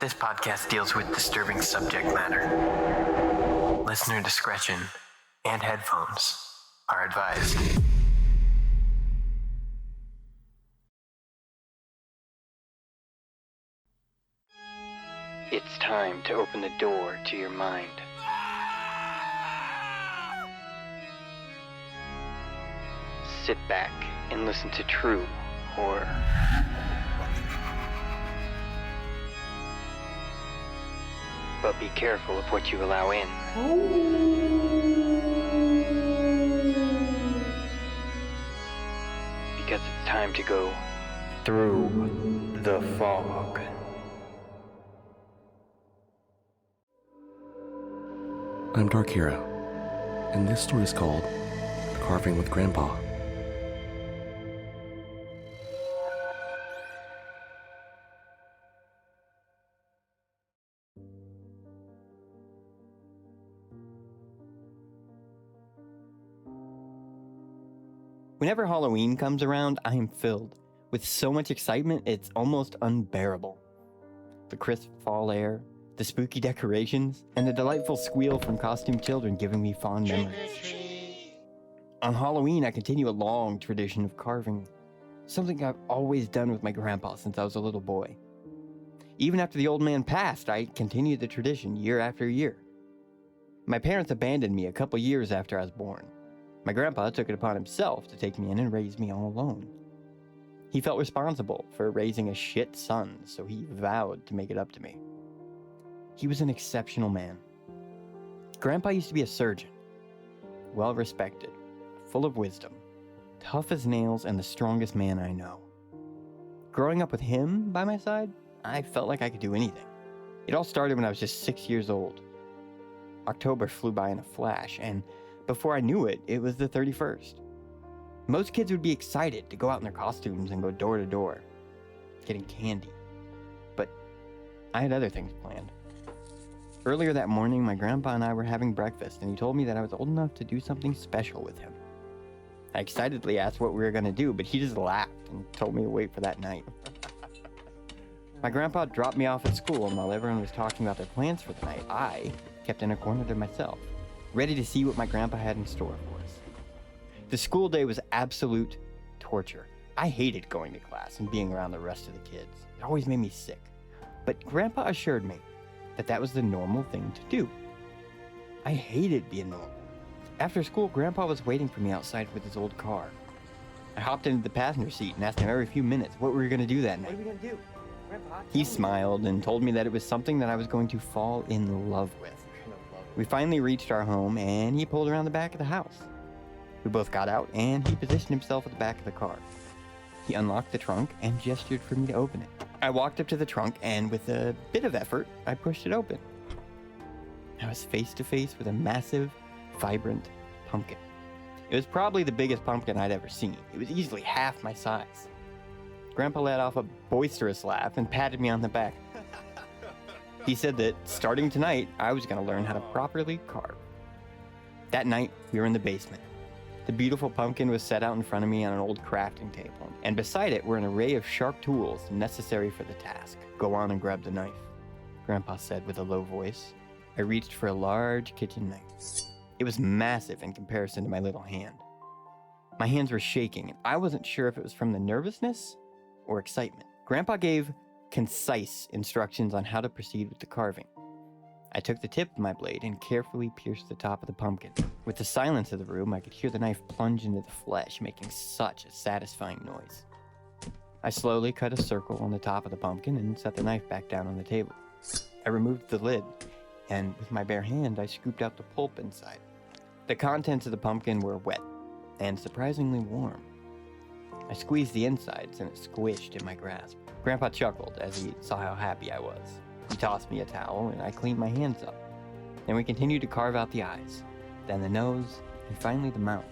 This podcast deals with disturbing subject matter. Listener discretion and headphones are advised. It's time to open the door to your mind. Sit back and listen to true horror. But be careful of what you allow in. Because it's time to go through the fog. I'm DarkHero, and this story is called Carving with Grandpa. Whenever Halloween comes around, I am filled with so much excitement it's almost unbearable. The crisp fall air, the spooky decorations, and the delightful squeal from costumed children giving me fond memories. On Halloween, I continue a long tradition of carving, something I've always done with my grandpa since I was a little boy. Even after the old man passed, I continued the tradition year after year. My parents abandoned me a couple years after I was born. My grandpa took it upon himself to take me in and raise me all alone. He felt responsible for raising a shit son, so he vowed to make it up to me. He was an exceptional man. Grandpa used to be a surgeon, well respected, full of wisdom, tough as nails, and the strongest man I know. Growing up with him by my side, I felt like I could do anything. It all started when I was just 6 years old. October flew by in a flash, and before I knew it, it was the 31st. Most kids would be excited to go out in their costumes and go door to door, getting candy. But I had other things planned. Earlier that morning, my grandpa and I were having breakfast, and he told me that I was old enough to do something special with him. I excitedly asked what we were going to do, but he just laughed and told me to wait for that night. My grandpa dropped me off at school, and while everyone was talking about their plans for the night, I kept in a corner to myself, ready to see what my grandpa had in store for us. The school day was absolute torture. I hated going to class and being around the rest of the kids. It always made me sick. But Grandpa assured me that that was the normal thing to do. I hated being normal. After school, Grandpa was waiting for me outside with his old car. I hopped into the passenger seat and asked him every few minutes what we were going to do that night. What are we going to do? Grandpa, he smiled and told me that it was something that I was going to fall in love with. We finally reached our home, and he pulled around the back of the house. We both got out, and he positioned himself at the back of the car. He unlocked the trunk and gestured for me to open it. I walked up to the trunk, and with a bit of effort, I pushed it open. I was face to face with a massive, vibrant pumpkin. It was probably the biggest pumpkin I'd ever seen. It was easily half my size. Grandpa let off a boisterous laugh and patted me on the back. He said that starting tonight, I was going to learn how to properly carve. That night, we were in the basement. The beautiful pumpkin was set out in front of me on an old crafting table, and beside it were an array of sharp tools necessary for the task. Go on and grab the knife, Grandpa said with a low voice. I reached for a large kitchen knife. It was massive in comparison to my little hand. My hands were shaking, and I wasn't sure if it was from the nervousness or excitement. Grandpa gave concise instructions on how to proceed with the carving. I took the tip of my blade and carefully pierced the top of the pumpkin. With the silence of the room, I could hear the knife plunge into the flesh, making such a satisfying noise. I slowly cut a circle on the top of the pumpkin and set the knife back down on the table. I removed the lid, and with my bare hand, I scooped out the pulp inside. The contents of the pumpkin were wet and surprisingly warm. I squeezed the insides and it squished in my grasp. Grandpa chuckled as he saw how happy I was. He tossed me a towel and I cleaned my hands up. Then we continued to carve out the eyes, then the nose, and finally the mouth.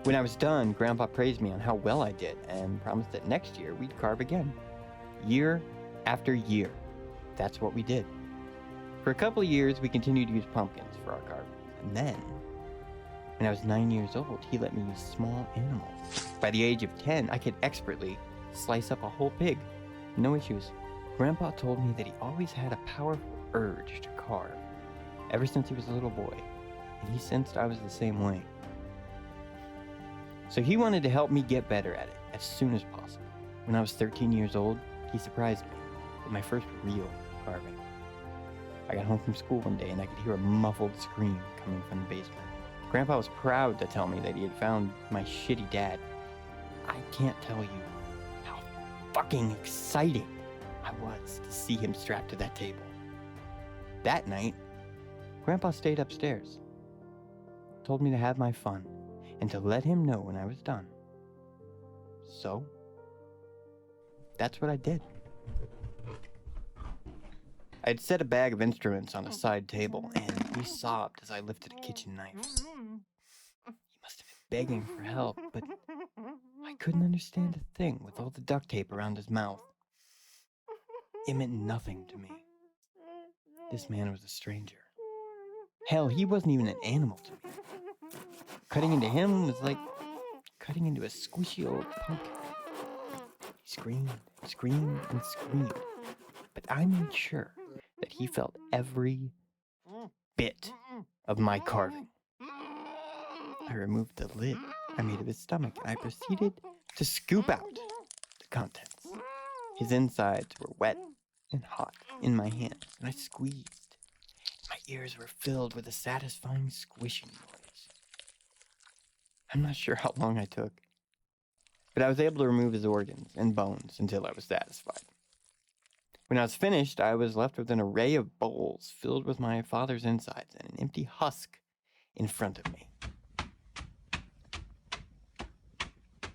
When I was done, Grandpa praised me on how well I did and promised that next year we'd carve again. Year after year, that's what we did. For a couple of years, we continued to use pumpkins for our carvings. And then, when I was 9 years old, he let me use small animals. By the age of 10, I could expertly slice up a whole pig. No issues. Grandpa told me that he always had a powerful urge to carve ever since he was a little boy, and he sensed I was the same way. So he wanted to help me get better at it as soon as possible. When I was 13 years old, he surprised me with my first real carving. I got home from school one day and I could hear a muffled scream coming from the basement. Grandpa was proud to tell me that he had found my shitty dad. I can't tell you how fucking exciting I was to see him strapped to that table. That night, Grandpa stayed upstairs, told me to have my fun and to let him know when I was done. So, that's what I did. I had set a bag of instruments on a side table, and he sobbed as I lifted a kitchen knife. He must have been begging for help, but I couldn't understand a thing with all the duct tape around his mouth. It meant nothing to me. This man was a stranger. Hell, he wasn't even an animal to me. Cutting into him was like cutting into a squishy old pumpkin. He screamed, screamed, and screamed, but I made sure that he felt every bit of my carving. I removed the lid I made of his stomach, and I proceeded to scoop out the contents. His insides were wet and hot in my hands, and I squeezed. My ears were filled with a satisfying squishing noise. I'm not sure how long I took, but I was able to remove his organs and bones until I was satisfied. When I was finished, I was left with an array of bowls filled with my father's insides and an empty husk in front of me.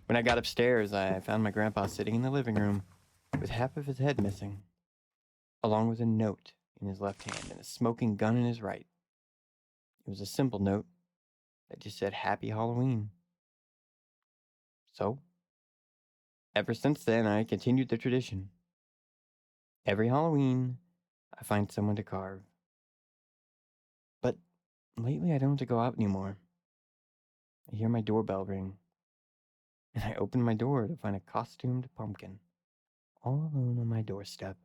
When I got upstairs, I found my grandpa sitting in the living room with half of his head missing, along with a note in his left hand and a smoking gun in his right. It was a simple note that just said, "Happy Halloween." So, ever since then, I continued the tradition. Every Halloween, I find someone to carve. But lately, I don't have to go out anymore. I hear my doorbell ring, and I open my door to find a costumed pumpkin all alone on my doorstep.